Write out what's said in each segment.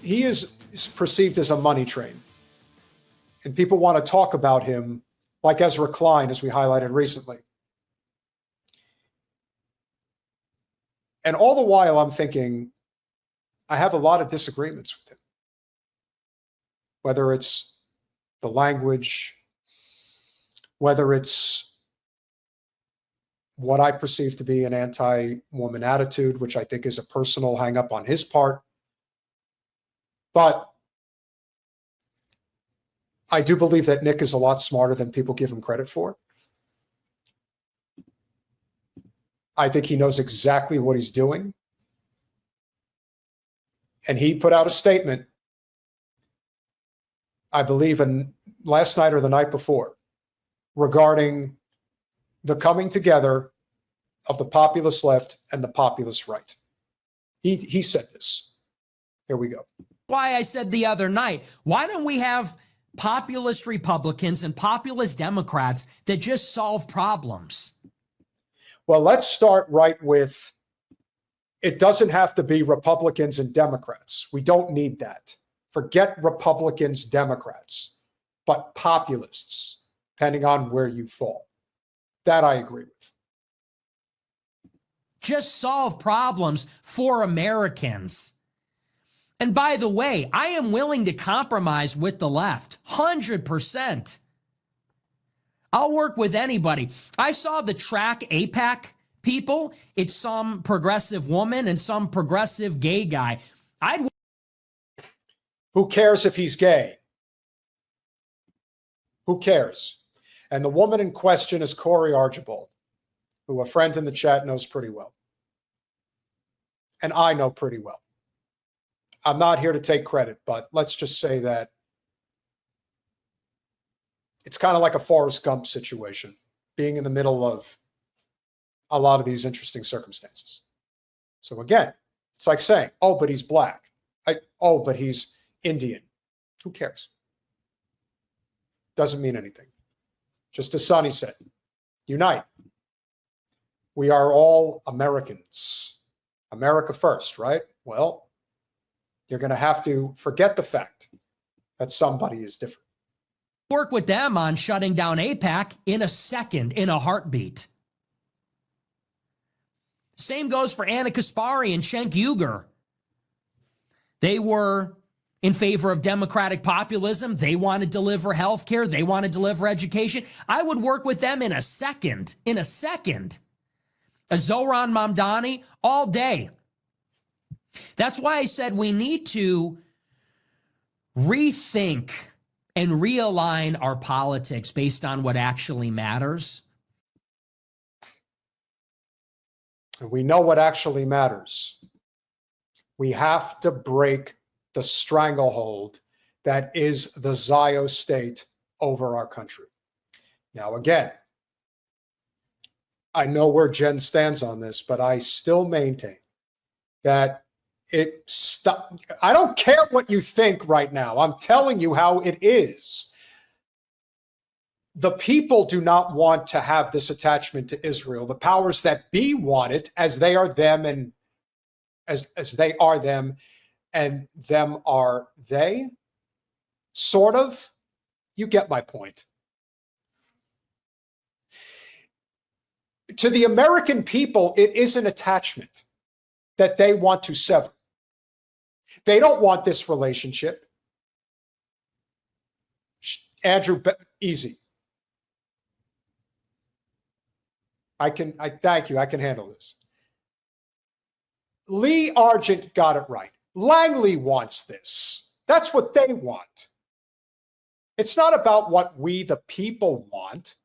he is perceived as a money train. And people want to talk about him like Ezra Klein, as we highlighted recently. And all the while I'm thinking, I have a lot of disagreements with him. Whether it's the language, whether it's what I perceive to be an anti-woman attitude, which I think is a personal hang-up on his part. But I do believe that Nick is a lot smarter than people give him credit for. I think he knows exactly what he's doing. And he put out a statement, I believe last night or the night before, regarding the coming together of the populist left and the populist right. He said this. Here we go. Why I said the other night, why don't we have populist Republicans and populist Democrats that just solve problems? Well, let's start right with, it doesn't have to be Republicans and Democrats. We don't need that. Forget Republicans, Democrats, but populists, depending on where you fall. That I agree with. Just solve problems for Americans. And by the way, I am willing to compromise with the left, 100%. I'll work with anybody. I saw the track AIPAC people. It's some progressive woman and some progressive gay guy. Who cares if he's gay? Who cares? And the woman in question is Corey Archibald, who a friend in the chat knows pretty well. And I know pretty well. I'm not here to take credit, but let's just say that it's kind of like a Forrest Gump situation, being in the middle of a lot of these interesting circumstances. So again, it's like saying, oh, but he's black. Oh, but he's Indian. Who cares? Doesn't mean anything. Just as Sonny said, unite. We are all Americans. America first, right? Well, you're going to have to forget the fact that somebody is different. Work with them on shutting down AIPAC in a second, in a heartbeat. Same goes for Anna Kaspari and Cenk Uygur. They were in favor of democratic populism. They want to deliver health care. They want to deliver education. I would work with them in a second. In a second. A Zohran Mamdani all day. That's why I said we need to rethink and realign our politics based on what actually matters. And we know what actually matters. We have to break the stranglehold that is the Zio state over our country. Now, again, I know where Jen stands on this, but I still maintain that I don't care what you think right now. I'm telling you how it is. The people do not want to have this attachment to Israel. The powers that be want it, as they are them and as they are them and them are they. Sort of. You get my point. To the American people, it is an attachment that they want to sever. They don't want this relationship. Andrew, easy. I thank you. I can handle this. Lee Argent got it right. Langley wants this. That's what they want. It's not about what we, the people, want.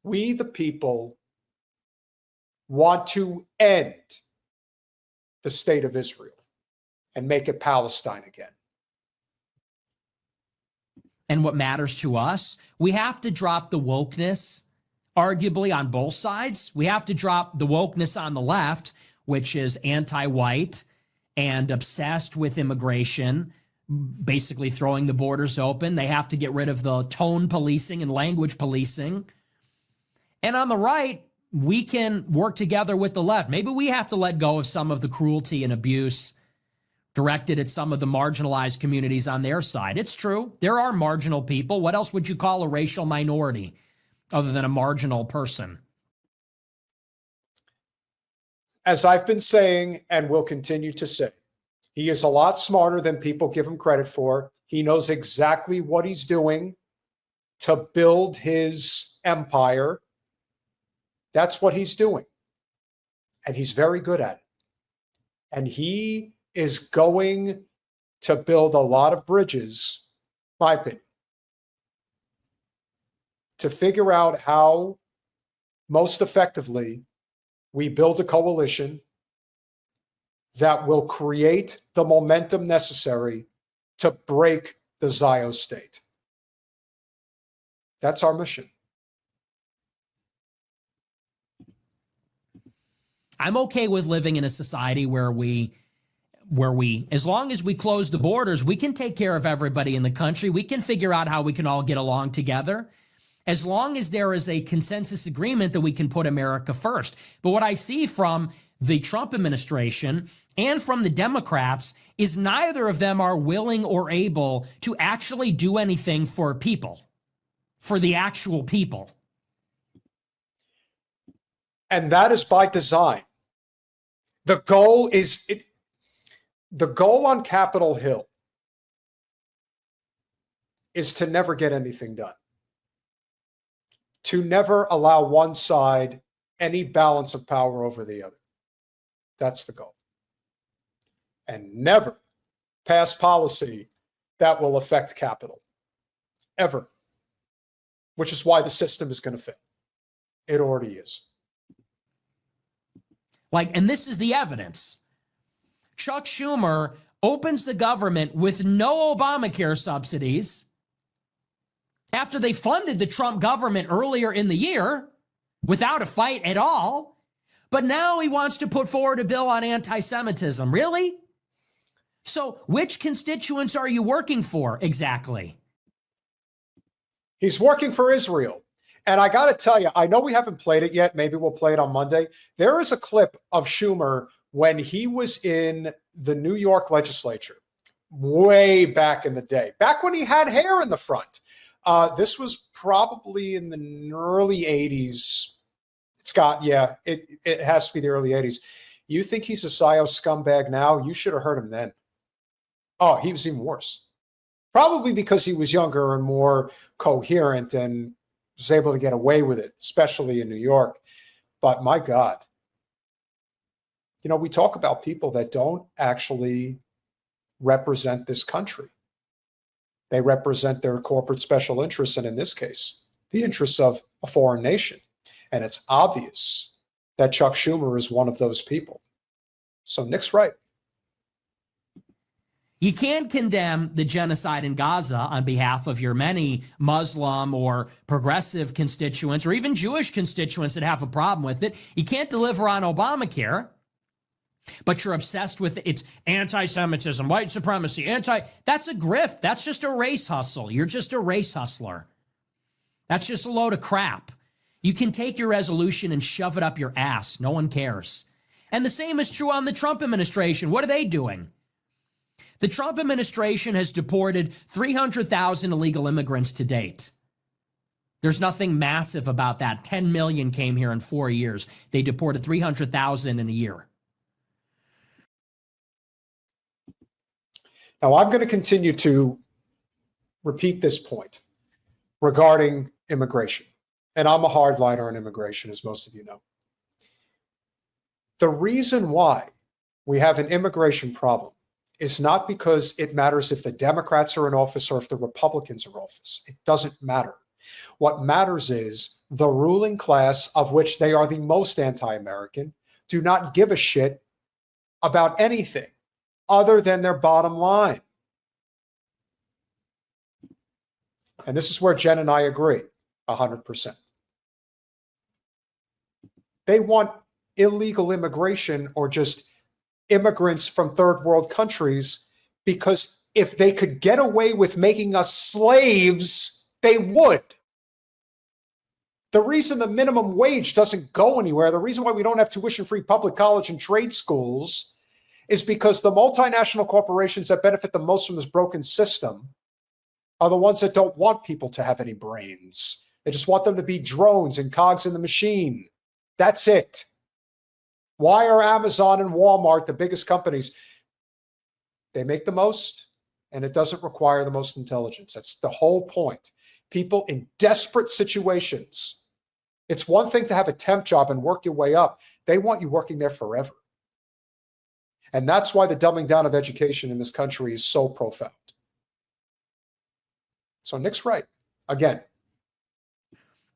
We, the people, want to end the state of Israel and make it Palestine again. And what matters to us, we have to drop the wokeness, arguably on both sides. We have to drop the wokeness on the left, which is anti-white and obsessed with immigration, basically throwing the borders open. They have to get rid of the tone policing and language policing. And on the right, we can work together with the left. Maybe we have to let go of some of the cruelty and abuse directed at some of the marginalized communities on their side. It's true. There are marginal people. What else would you call a racial minority other than a marginal person? As I've been saying and will continue to say, he is a lot smarter than people give him credit for. He knows exactly what he's doing to build his empire. That's what he's doing. And he's very good at it. And he is going to build a lot of bridges, my opinion, to figure out how most effectively we build a coalition that will create the momentum necessary to break the Zio state. That's our mission. I'm okay with living in a society where we, as long as we close the borders, we can take care of everybody in the country. We can figure out how we can all get along together, as long as there is a consensus agreement that we can put America first. But what I see from the Trump administration and from the Democrats is neither of them are willing or able to actually do anything for people, for the actual people. And that is by design. The goal on Capitol Hill is to never get anything done, to never allow one side any balance of power over the other. That's the goal. And never pass policy that will affect capital, ever, which is why the system is going to fail. It already is. And this is the evidence. Chuck Schumer opens the government with no Obamacare subsidies after they funded the Trump government earlier in the year without a fight at all. But now he wants to put forward a bill on anti-Semitism. Really? So which constituents are you working for exactly? He's working for Israel. And I got to tell you, I know we haven't played it yet. Maybe we'll play it on Monday. There is a clip of Schumer when he was in the New York legislature way back in the day, back when he had hair in the front. This was probably in the early 80s. It has to be the early 80s. You think he's a Zio scumbag now? You should have heard him then. Oh, he was even worse. Probably because he was younger and more coherent and was able to get away with it, especially in New York. But my God, we talk about people that don't actually represent this country. They represent their corporate special interests, and in this case, the interests of a foreign nation. And it's obvious that Chuck Schumer is one of those people. So Nick's right. You can't condemn the genocide in Gaza on behalf of your many Muslim or progressive constituents or even Jewish constituents that have a problem with it. You can't deliver on Obamacare, but you're obsessed with it's anti-Semitism, white supremacy, that's a grift. That's just a race hustle. You're just a race hustler. That's just a load of crap. You can take your resolution and shove it up your ass. No one cares. And the same is true on the Trump administration. What are they doing? The Trump administration has deported 300,000 illegal immigrants to date. There's nothing massive about that. 10 million came here in 4 years. They deported 300,000 in a year. Now, I'm going to continue to repeat this point regarding immigration. And I'm a hardliner on immigration, as most of you know. The reason why we have an immigration problem is not because it matters if the Democrats are in office or if the Republicans are in office. It doesn't matter. What matters is the ruling class, of which they are the most anti-American, do not give a shit about anything other than their bottom line. And this is where Jen and I agree 100%. They want illegal immigration or just immigrants from third world countries because if they could get away with making us slaves, they would. The reason the minimum wage doesn't go anywhere, the reason why we don't have tuition-free public college and trade schools is because the multinational corporations that benefit the most from this broken system are the ones that don't want people to have any brains. They just want them to be drones and cogs in the machine. That's it. Why are Amazon and Walmart the biggest companies? They make the most, and it doesn't require the most intelligence. That's the whole point. People in desperate situations. It's one thing to have a temp job and work your way up. They want you working there forever. And that's why the dumbing down of education in this country is so profound. So Nick's right. Again,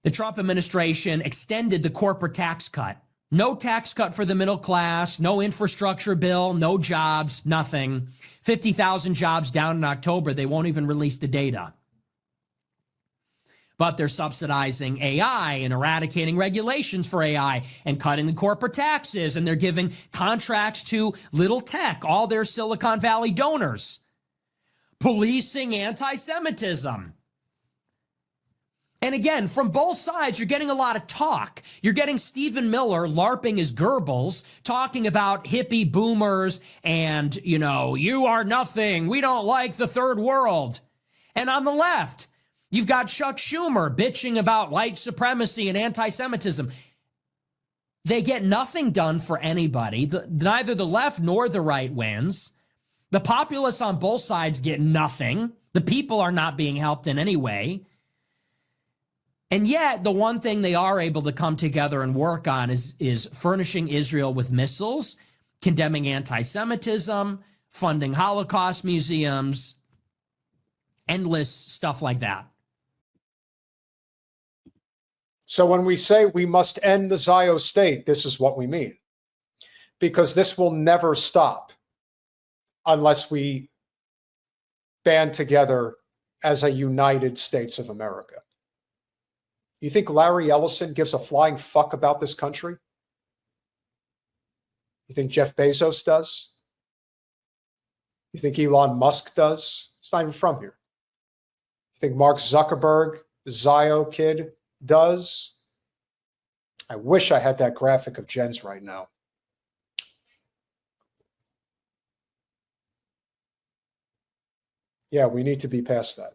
the Trump administration extended the corporate tax cut. No tax cut for the middle class, no infrastructure bill, no jobs, nothing. 50,000 jobs down in October. They won't even release the data. But they're subsidizing AI and eradicating regulations for AI and cutting the corporate taxes. And they're giving contracts to little tech, all their Silicon Valley donors. Policing anti-Semitism. And again, from both sides, you're getting a lot of talk. You're getting Stephen Miller LARPing his Goebbels, talking about hippie boomers and, you are nothing. We don't like the third world. And on the left, you've got Chuck Schumer bitching about white supremacy and anti-Semitism. They get nothing done for anybody. Neither the left nor the right wins. The populists on both sides get nothing. The people are not being helped in any way. And yet, the one thing they are able to come together and work on is furnishing Israel with missiles, condemning anti-Semitism, funding Holocaust museums, endless stuff like that. So when we say we must end the Zio state, this is what we mean. Because this will never stop unless we band together as a United States of America. You think Larry Ellison gives a flying fuck about this country? You think Jeff Bezos does? You think Elon Musk does? He's not even from here. You think Mark Zuckerberg, the Zio kid, does? I wish I had that graphic of Jen's right now. Yeah, we need to be past that.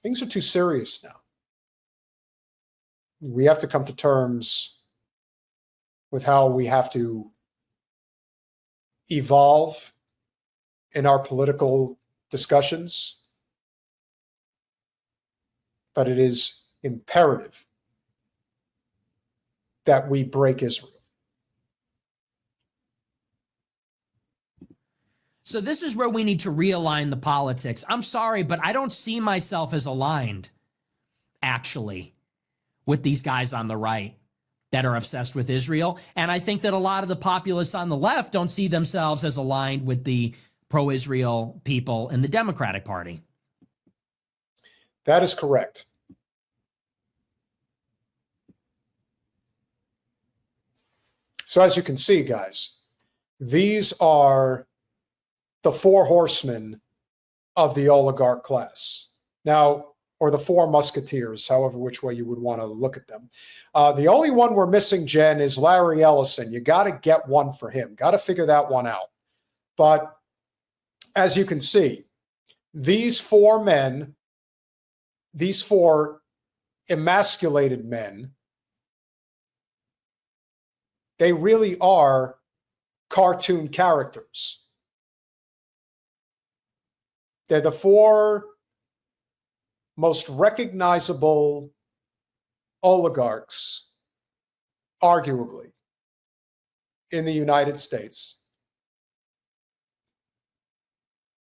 Things are too serious now. We have to come to terms with how we have to evolve in our political discussions. But it is imperative that we break Israel. So this is where we need to realign the politics. I'm sorry, but I don't see myself as aligned, actually, with these guys on the right that are obsessed with Israel. And I think that a lot of the populists on the left don't see themselves as aligned with the pro-Israel people in the Democratic Party. That is correct. So as you can see, guys, these are the four horsemen of the oligarch class. Now, or the four musketeers, however, which way you would want to look at them. The only one we're missing, Jen, is Larry Ellison. You got to get one for him. Got to figure that one out. But as you can see, these four men, these four emasculated men, they really are cartoon characters. They're the four most recognizable oligarchs, arguably, in the United States.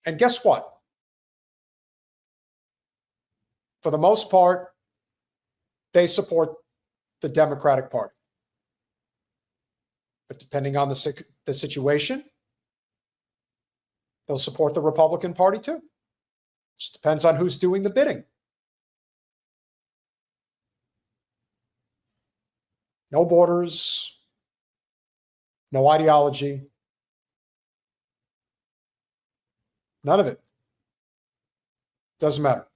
And guess what? For the most part, they support the Democratic Party. But depending on the situation, they'll support the Republican Party too. Just depends on who's doing the bidding. No borders, no ideology, none of it. Doesn't matter.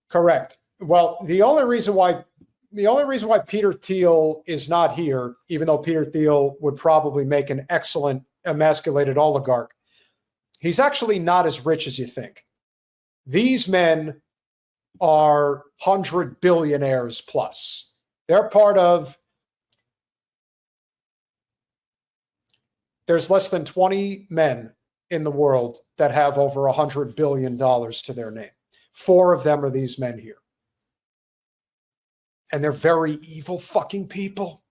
Correct. Well, the only reason why Peter Thiel is not here, even though Peter Thiel would probably make an excellent emasculated oligarch, he's actually not as rich as you think. These men are 100 billionaires plus. They're part of, there's less than 20 men in the world that have over $100 billion to their name. 4 of them are these men here. And they're very evil fucking people.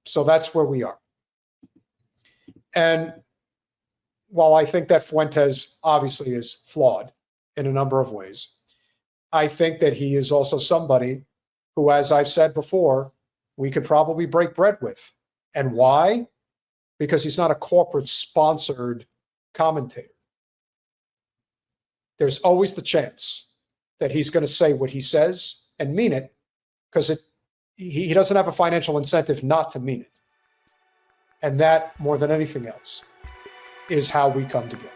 So that's where we are. And while I think that Fuentes obviously is flawed in a number of ways, I think that he is also somebody who, as I've said before, we could probably break bread with. And why? Because he's not a corporate sponsored commentator. There's always the chance that he's going to say what he says and mean it, because he doesn't have a financial incentive not to mean it. And that, more than anything else, is how we come together.